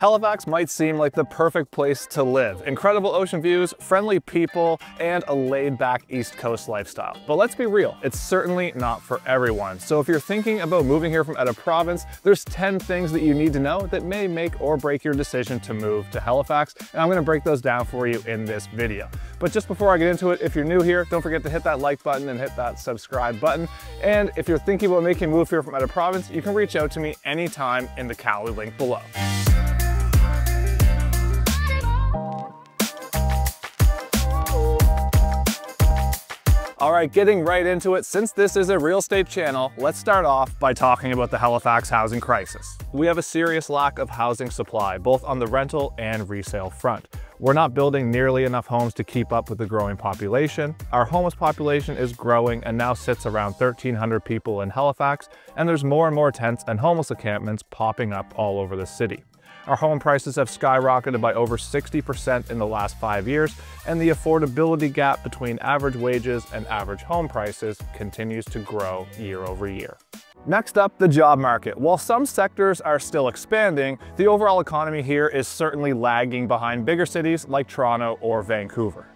Halifax might seem like the perfect place to live. Incredible ocean views, friendly people, and a laid-back East Coast lifestyle. But let's be real, it's certainly not for everyone. So if you're thinking about moving here from out of province, there's 10 things that you need to know that may make or break your decision to move to Halifax, and I'm gonna break those down for you in this video. But just before I get into it, if you're new here, don't forget to hit that like button and hit that subscribe button. And if you're thinking about making a move here from out of province, you can reach out to me anytime in the Cali link below. All right, getting right into it, since this is a real estate channel, let's start off by talking about the Halifax housing crisis. We have a serious lack of housing supply, both on the rental and resale front. We're not building nearly enough homes to keep up with the growing population. Our homeless population is growing and now sits around 1,300 people in Halifax, and there's more and more tents and homeless encampments popping up all over the city. Our home prices have skyrocketed by over 60% in the last 5 years, and the affordability gap between average wages and average home prices continues to grow year over year. Next up, the job market. While some sectors are still expanding, the overall economy here is certainly lagging behind bigger cities like Toronto or Vancouver.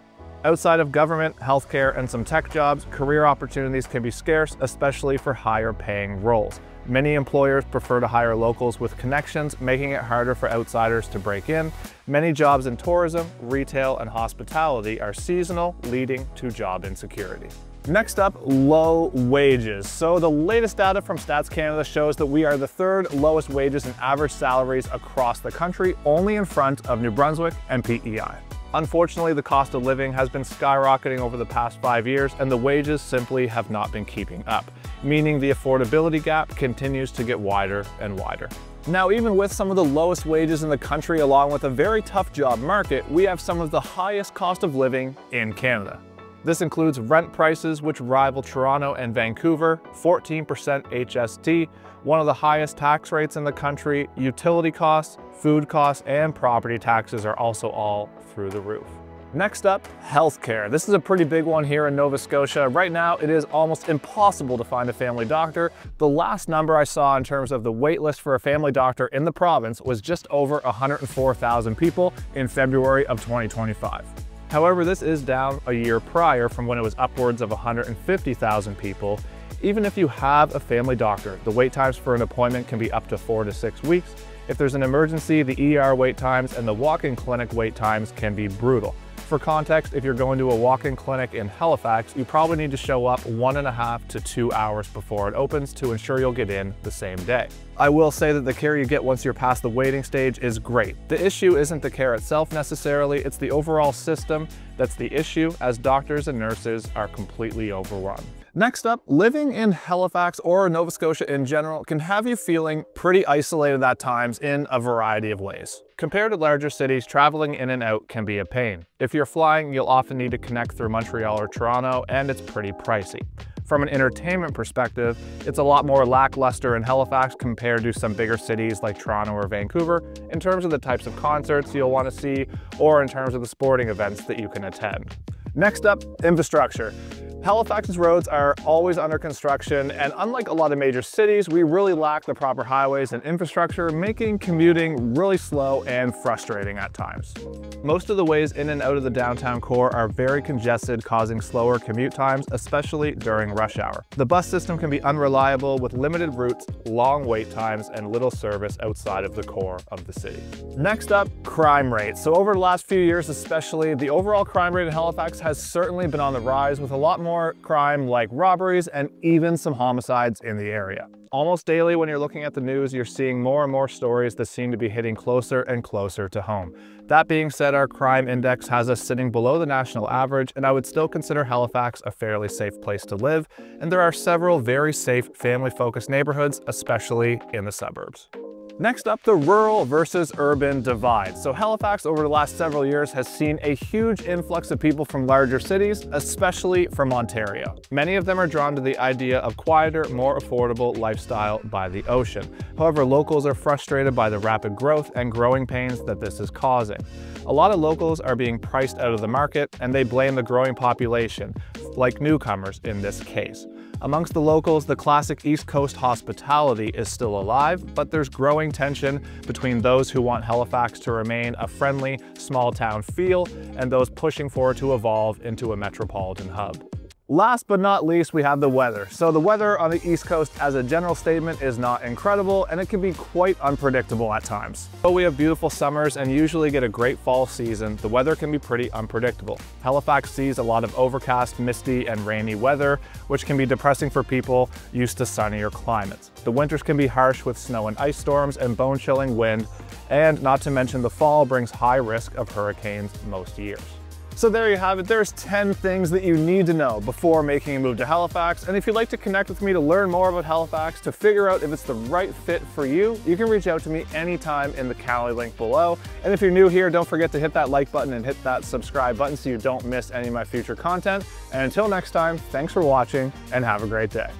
Outside of government, healthcare, and some tech jobs, career opportunities can be scarce, especially for higher paying roles. Many employers prefer to hire locals with connections, making it harder for outsiders to break in. Many jobs in tourism, retail, and hospitality are seasonal, leading to job insecurity. Next up, low wages. So the latest data from Stats Canada shows that we are the third lowest wages and average salaries across the country, only in front of New Brunswick and PEI. Unfortunately, the cost of living has been skyrocketing over the past 5 years, and the wages simply have not been keeping up, meaning the affordability gap continues to get wider and wider. Now, even with some of the lowest wages in the country, along with a very tough job market, we have some of the highest cost of living in Canada. This includes rent prices, which rival Toronto and Vancouver, 14% HST, one of the highest tax rates in the country. Utility costs, food costs, and property taxes are also all through the roof. Next up, healthcare. This is a pretty big one here in Nova Scotia. Right now, it is almost impossible to find a family doctor. The last number I saw in terms of the wait list for a family doctor in the province was just over 104,000 people in February of 2025. However, this is down a year prior from when it was upwards of 150,000 people. Even if you have a family doctor, the wait times for an appointment can be up to 4 to 6 weeks. If there's an emergency, the ER wait times and the walk-in clinic wait times can be brutal. For context, if you're going to a walk-in clinic in Halifax, you probably need to show up 1.5 to 2 hours before it opens to ensure you'll get in the same day. I will say that the care you get once you're past the waiting stage is great. The issue isn't the care itself necessarily, it's the overall system that's the issue, as doctors and nurses are completely overrun. Next up, living in Halifax or Nova Scotia in general can have you feeling pretty isolated at times in a variety of ways. Compared to larger cities, traveling in and out can be a pain. If you're flying, you'll often need to connect through Montreal or Toronto, and it's pretty pricey. From an entertainment perspective, it's a lot more lackluster in Halifax compared to some bigger cities like Toronto or Vancouver in terms of the types of concerts you'll want to see or in terms of the sporting events that you can attend. Next up, infrastructure. Halifax's roads are always under construction, and unlike a lot of major cities, we really lack the proper highways and infrastructure, making commuting really slow and frustrating at times. Most of the ways in and out of the downtown core are very congested, causing slower commute times, especially during rush hour. The bus system can be unreliable with limited routes, long wait times, and little service outside of the core of the city. Next up, crime rate. So over the last few years especially, the overall crime rate in Halifax has certainly been on the rise, with a lot more crime like robberies and even some homicides in the area. Almost daily when you're looking at the news, you're seeing more and more stories that seem to be hitting closer and closer to home. That being said, our crime index has us sitting below the national average, and I would still consider Halifax a fairly safe place to live, and there are several very safe family-focused neighborhoods, especially in the suburbs. Next up, the rural versus urban divide. So Halifax over the last several years has seen a huge influx of people from larger cities, especially from Ontario. Many of them are drawn to the idea of quieter, more affordable lifestyle by the ocean. However, locals are frustrated by the rapid growth and growing pains that this is causing. A lot of locals are being priced out of the market, and they blame the growing population, like newcomers in this case. Amongst the locals, the classic East Coast hospitality is still alive, but there's growing tension between those who want Halifax to remain a friendly, small-town feel and those pushing for it to evolve into a metropolitan hub. Last but not least, we have the weather. So the weather on the East Coast as a general statement is not incredible, and it can be quite unpredictable at times. Though we have beautiful summers and usually get a great fall season, the weather can be pretty unpredictable. Halifax sees a lot of overcast, misty, and rainy weather, which can be depressing for people used to sunnier climates. The winters can be harsh with snow and ice storms and bone-chilling wind, and not to mention the fall brings high risk of hurricanes most years. So there you have it. There's 10 things that you need to know before making a move to Halifax. And if you'd like to connect with me to learn more about Halifax, to figure out if it's the right fit for you, you can reach out to me anytime in the Calendar link below. And if you're new here, don't forget to hit that like button and hit that subscribe button so you don't miss any of my future content. And until next time, thanks for watching and have a great day.